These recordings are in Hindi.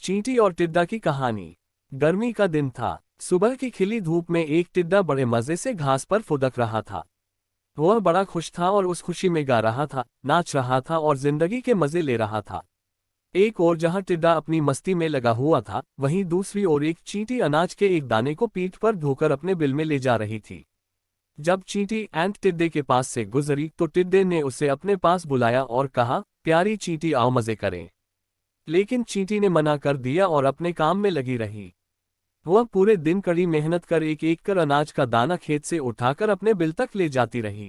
चींटी और टिड्डा की कहानी। गर्मी का दिन था। सुबह की खिली धूप में एक टिड्डा बड़े मजे से घास पर फुदक रहा था। वह बड़ा खुश था और उस खुशी में गा रहा था, नाच रहा था और जिंदगी के मजे ले रहा था। एक ओर जहां टिड्डा अपनी मस्ती में लगा हुआ था, वहीं दूसरी ओर एक चींटी अनाज के एक दाने को पीठ पर ढोकर अपने बिल में ले जा रही थी। जब चींटी एंट टिड्डे के पास से गुजरी तो टिड्डे ने उसे अपने पास बुलाया और कहा, प्यारी चींटी, आओ मजे करें। लेकिन चींटी ने मना कर दिया और अपने काम में लगी रही। वह पूरे दिन कड़ी मेहनत कर एक एक कर अनाज का दाना खेत से उठाकर अपने बिल तक ले जाती रही।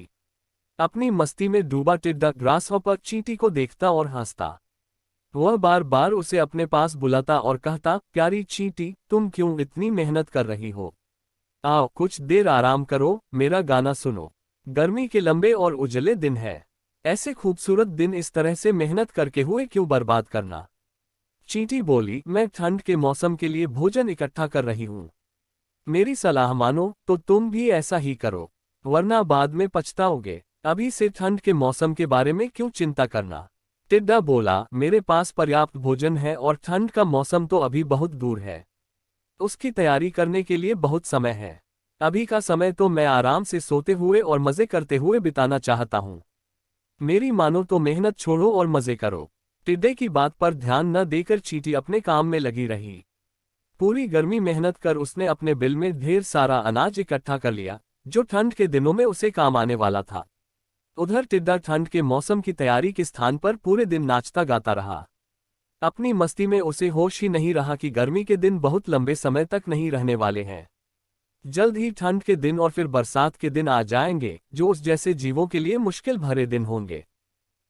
अपनी मस्ती में डूबा टिड्डा ग्रासहॉपर चींटी को देखता और हंसता। वह बार बार उसे अपने पास बुलाता और कहता, प्यारी चींटी, तुम क्यों इतनी मेहनत कर रही हो? आओ कुछ देर आराम करो, मेरा गाना सुनो। गर्मी के लंबे और उजले दिन है। ऐसे खूबसूरत दिन इस तरह से मेहनत करके हुए क्यों बर्बाद करना? चींटी बोली, मैं ठंड के मौसम के लिए भोजन इकट्ठा कर रही हूँ। मेरी सलाह मानो तो तुम भी ऐसा ही करो, वरना बाद में पछताओगे। अभी से ठंड के मौसम के बारे में क्यों चिंता करना? टिड्डा बोला, मेरे पास पर्याप्त भोजन है और ठंड का मौसम तो अभी बहुत दूर है। उसकी तैयारी करने के लिए बहुत समय है। अभी का समय तो मैं आराम से सोते हुए और मजे करते हुए बिताना चाहता हूँ। मेरी मानो तो मेहनत छोड़ो और मजे करो। टिड्डे की बात पर ध्यान न देकर चींटी अपने काम में लगी रही। पूरी गर्मी मेहनत कर उसने अपने बिल में ढेर सारा अनाज इकट्ठा कर लिया, जो ठंड के दिनों में उसे काम आने वाला था। उधर टिड्डा ठंड के मौसम की तैयारी के स्थान पर पूरे दिन नाचता गाता रहा। अपनी मस्ती में उसे होश ही नहीं रहा कि गर्मी के दिन बहुत लंबे समय तक नहीं रहने वाले हैं। जल्द ही ठंड के दिन और फिर बरसात के दिन आ जाएंगे, जो उस जैसे जीवों के लिए मुश्किल भरे दिन होंगे।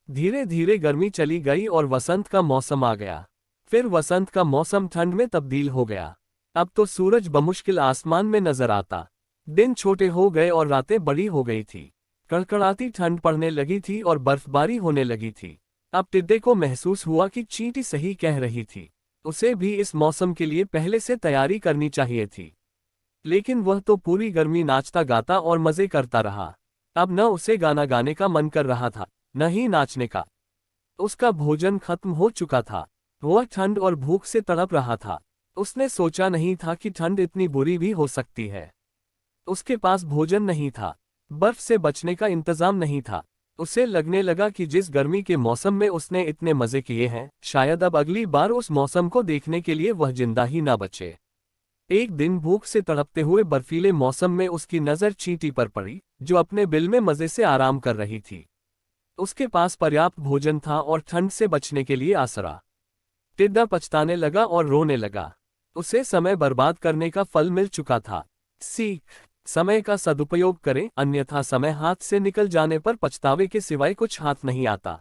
धीरे धीरे गर्मी चली गई और वसंत का मौसम आ गया। फिर वसंत का मौसम ठंड में तब्दील हो गया। अब तो सूरज बमुश्किल आसमान में नजर आता। दिन छोटे हो गए और रातें बड़ी हो गई थी। कड़कड़ाती ठंड पड़ने लगी थी और बर्फबारी होने लगी थी। अब टिड्डे को महसूस हुआ कि चींटी सही कह रही थी। उसे भी इस मौसम के लिए पहले से तैयारी करनी चाहिए थी। लेकिन वह तो पूरी गर्मी नाचता गाता और मजे करता रहा। अब न उसे गाना गाने का मन कर रहा था, न ही नाचने का। उसका भोजन खत्म हो चुका था। वह ठंड और भूख से तड़प रहा था। उसने सोचा नहीं था कि ठंड इतनी बुरी भी हो सकती है। उसके पास भोजन नहीं था, बर्फ से बचने का इंतजाम नहीं था। उसे लगने लगा कि जिस गर्मी के मौसम में उसने इतने मजे किए हैं, शायद अब अगली बार उस मौसम को देखने के लिए वह जिंदा ही ना बचे। एक दिन भूख से तड़पते हुए बर्फीले मौसम में उसकी नजर चींटी पर पड़ी, जो अपने बिल में मजे से आराम कर रही थी। उसके पास पर्याप्त भोजन था और ठंड से बचने के लिए आसरा। टिड्डा पछताने लगा और रोने लगा। उसे समय बर्बाद करने का फल मिल चुका था। सीख, समय का सदुपयोग करें, अन्यथा समय हाथ से निकल जाने पर पछतावे के सिवाय कुछ हाथ नहीं आता।